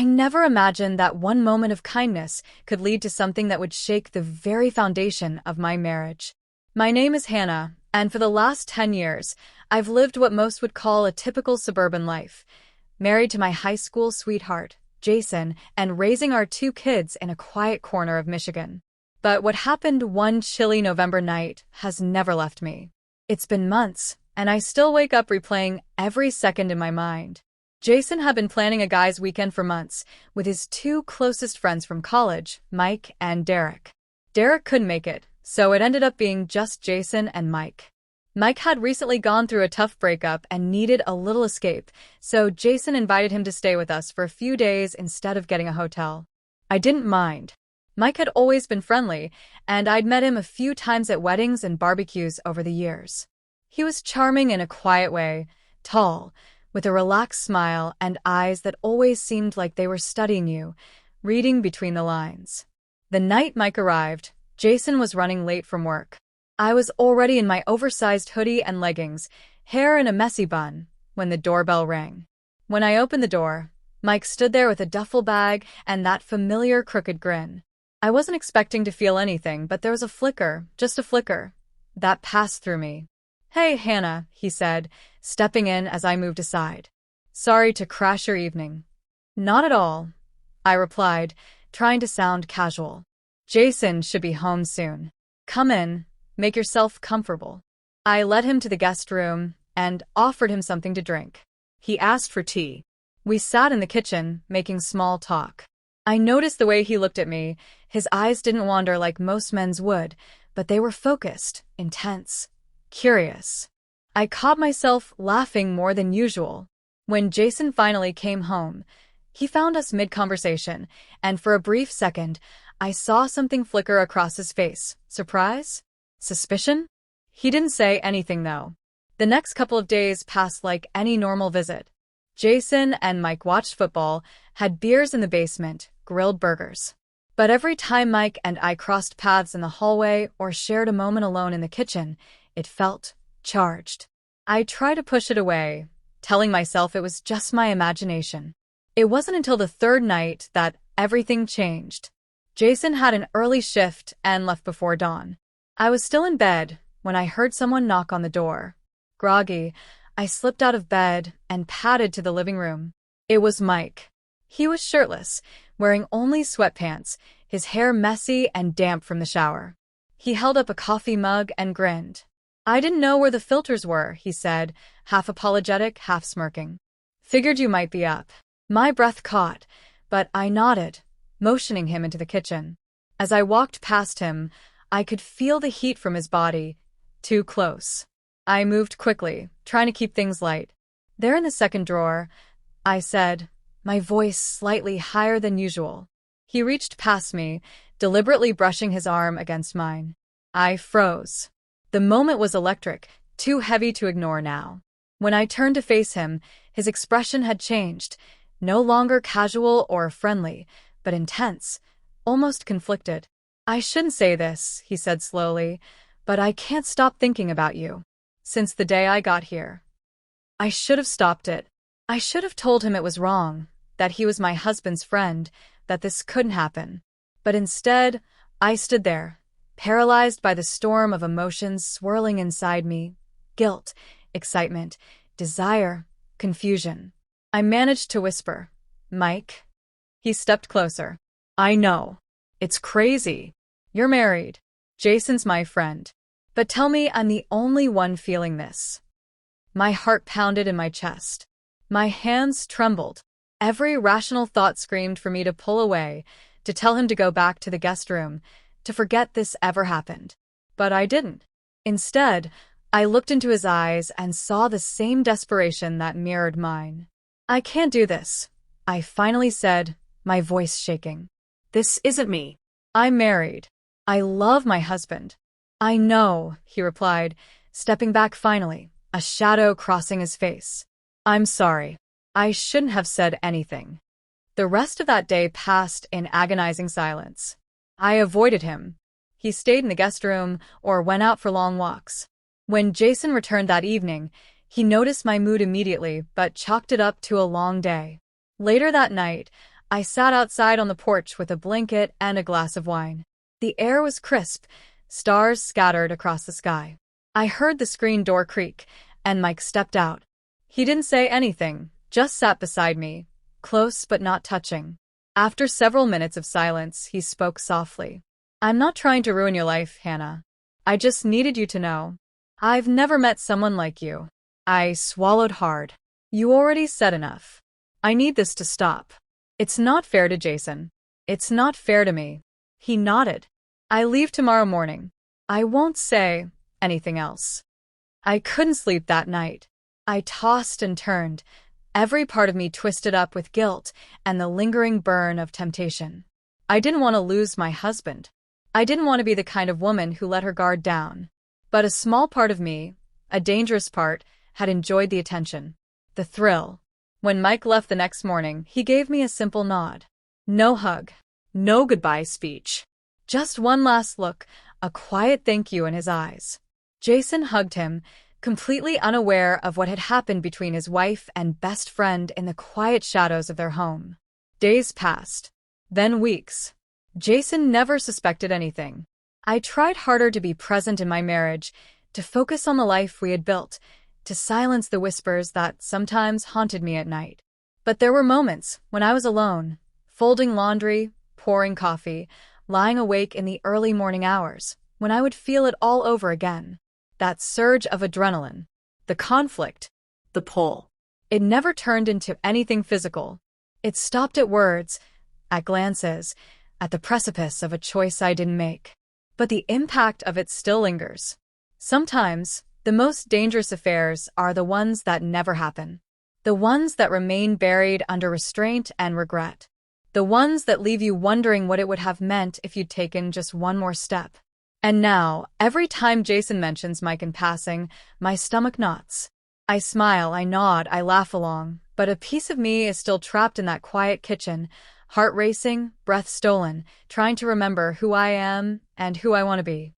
I never imagined that one moment of kindness could lead to something that would shake the very foundation of my marriage. My name is Hannah, and for the last 10 years, I've lived what most would call a typical suburban life, married to my high school sweetheart, Jason, and raising our 2 kids in a quiet corner of Michigan. But what happened one chilly November night has never left me. It's been months, and I still wake up replaying every second in my mind. Jason had been planning a guy's weekend for months with his 2 closest friends from college, Mike and Derek. Derek couldn't make it, so it ended up being just Jason and Mike. Mike had recently gone through a tough breakup and needed a little escape, so Jason invited him to stay with us for a few days instead of getting a hotel. I didn't mind. Mike had always been friendly, and I'd met him a few times at weddings and barbecues over the years. He was charming in a quiet way, tall, with a relaxed smile and eyes that always seemed like they were studying you, reading between the lines. The night Mike arrived, Jason was running late from work. I was already in my oversized hoodie and leggings, hair in a messy bun, when the doorbell rang. When I opened the door, Mike stood there with a duffel bag and that familiar crooked grin. I wasn't expecting to feel anything, but there was a flicker, just a flicker, that passed through me. "Hey, Hannah," he said, stepping in as I moved aside. "Sorry to crash your evening." "Not at all," I replied, trying to sound casual. "Jason should be home soon. Come in, make yourself comfortable." I led him to the guest room and offered him something to drink. He asked for tea. We sat in the kitchen, making small talk. I noticed the way he looked at me. His eyes didn't wander like most men's would, but they were focused, intense, curious. I caught myself laughing more than usual. When Jason finally came home, he found us mid-conversation, and for a brief second, I saw something flicker across his face. Surprise? Suspicion? He didn't say anything, though. The next couple of days passed like any normal visit. Jason and Mike watched football, had beers in the basement, grilled burgers. But every time Mike and I crossed paths in the hallway or shared a moment alone in the kitchen, it felt charged. I tried to push it away, telling myself it was just my imagination. It wasn't until the 3rd night that everything changed. Jason had an early shift and left before dawn. I was still in bed when I heard someone knock on the door. Groggy, I slipped out of bed and padded to the living room. It was Mike. He was shirtless, wearing only sweatpants, his hair messy and damp from the shower. He held up a coffee mug and grinned. "I didn't know where the filters were," he said, half apologetic, half smirking. "Figured you might be up." My breath caught, but I nodded, motioning him into the kitchen. As I walked past him, I could feel the heat from his body, too close. I moved quickly, trying to keep things light. "They're in the 2nd drawer," I said, my voice slightly higher than usual. He reached past me, deliberately brushing his arm against mine. I froze. The moment was electric, too heavy to ignore now. When I turned to face him, his expression had changed, no longer casual or friendly, but intense, almost conflicted. "I shouldn't say this," he said slowly, "but I can't stop thinking about you. Since the day I got here." I should have stopped it. I should have told him it was wrong, that he was my husband's friend, that this couldn't happen. But instead, I stood there, paralyzed by the storm of emotions swirling inside me: guilt, excitement, desire, confusion. I managed to whisper, "Mike?" He stepped closer. "I know. It's crazy. You're married. Jason's my friend. But tell me I'm the only one feeling this." My heart pounded in my chest. My hands trembled. Every rational thought screamed for me to pull away, to tell him to go back to the guest room, to forget this ever happened. But I didn't. Instead, I looked into his eyes and saw the same desperation that mirrored mine. "I can't do this," I finally said, my voice shaking. "This isn't me. I'm married. I love my husband." "I know," he replied, stepping back finally, a shadow crossing his face. "I'm sorry. I shouldn't have said anything." The rest of that day passed in agonizing silence. I avoided him. He stayed in the guest room or went out for long walks. When Jason returned that evening, he noticed my mood immediately but chalked it up to a long day. Later that night, I sat outside on the porch with a blanket and a glass of wine. The air was crisp, stars scattered across the sky. I heard the screen door creak, and Mike stepped out. He didn't say anything, just sat beside me, close but not touching. After several minutes of silence, he spoke softly. I'm not trying to ruin your life, Hannah. I just needed you to know. I've never met someone like you. I swallowed hard. You already said enough. I need this to stop. It's not fair to Jason. It's not fair to me. He nodded. I leave tomorrow morning. I won't say anything else. I couldn't sleep that night. I tossed and turned, every part of me twisted up with guilt and the lingering burn of temptation. I didn't want to lose my husband. I didn't want to be the kind of woman who let her guard down. But a small part of me, a dangerous part, had enjoyed the attention, the thrill. When Mike left the next morning, he gave me a simple nod. No hug, no goodbye speech. Just one last look, a quiet thank you in his eyes. Jason hugged him, completely unaware of what had happened between his wife and best friend in the quiet shadows of their home. Days passed, then weeks. Jason never suspected anything. I tried harder to be present in my marriage, to focus on the life we had built, to silence the whispers that sometimes haunted me at night. But there were moments when I was alone, folding laundry, pouring coffee, lying awake in the early morning hours, when I would feel it all over again. That surge of adrenaline, the conflict, the pull. It never turned into anything physical. It stopped at words, at glances, at the precipice of a choice I didn't make. But the impact of it still lingers. Sometimes, the most dangerous affairs are the ones that never happen. The ones that remain buried under restraint and regret. The ones that leave you wondering what it would have meant if you'd taken just one more step. And now, every time Jason mentions Mike in passing, my stomach knots. I smile, I nod, I laugh along, but a piece of me is still trapped in that quiet kitchen, heart racing, breath stolen, trying to remember who I am and who I want to be.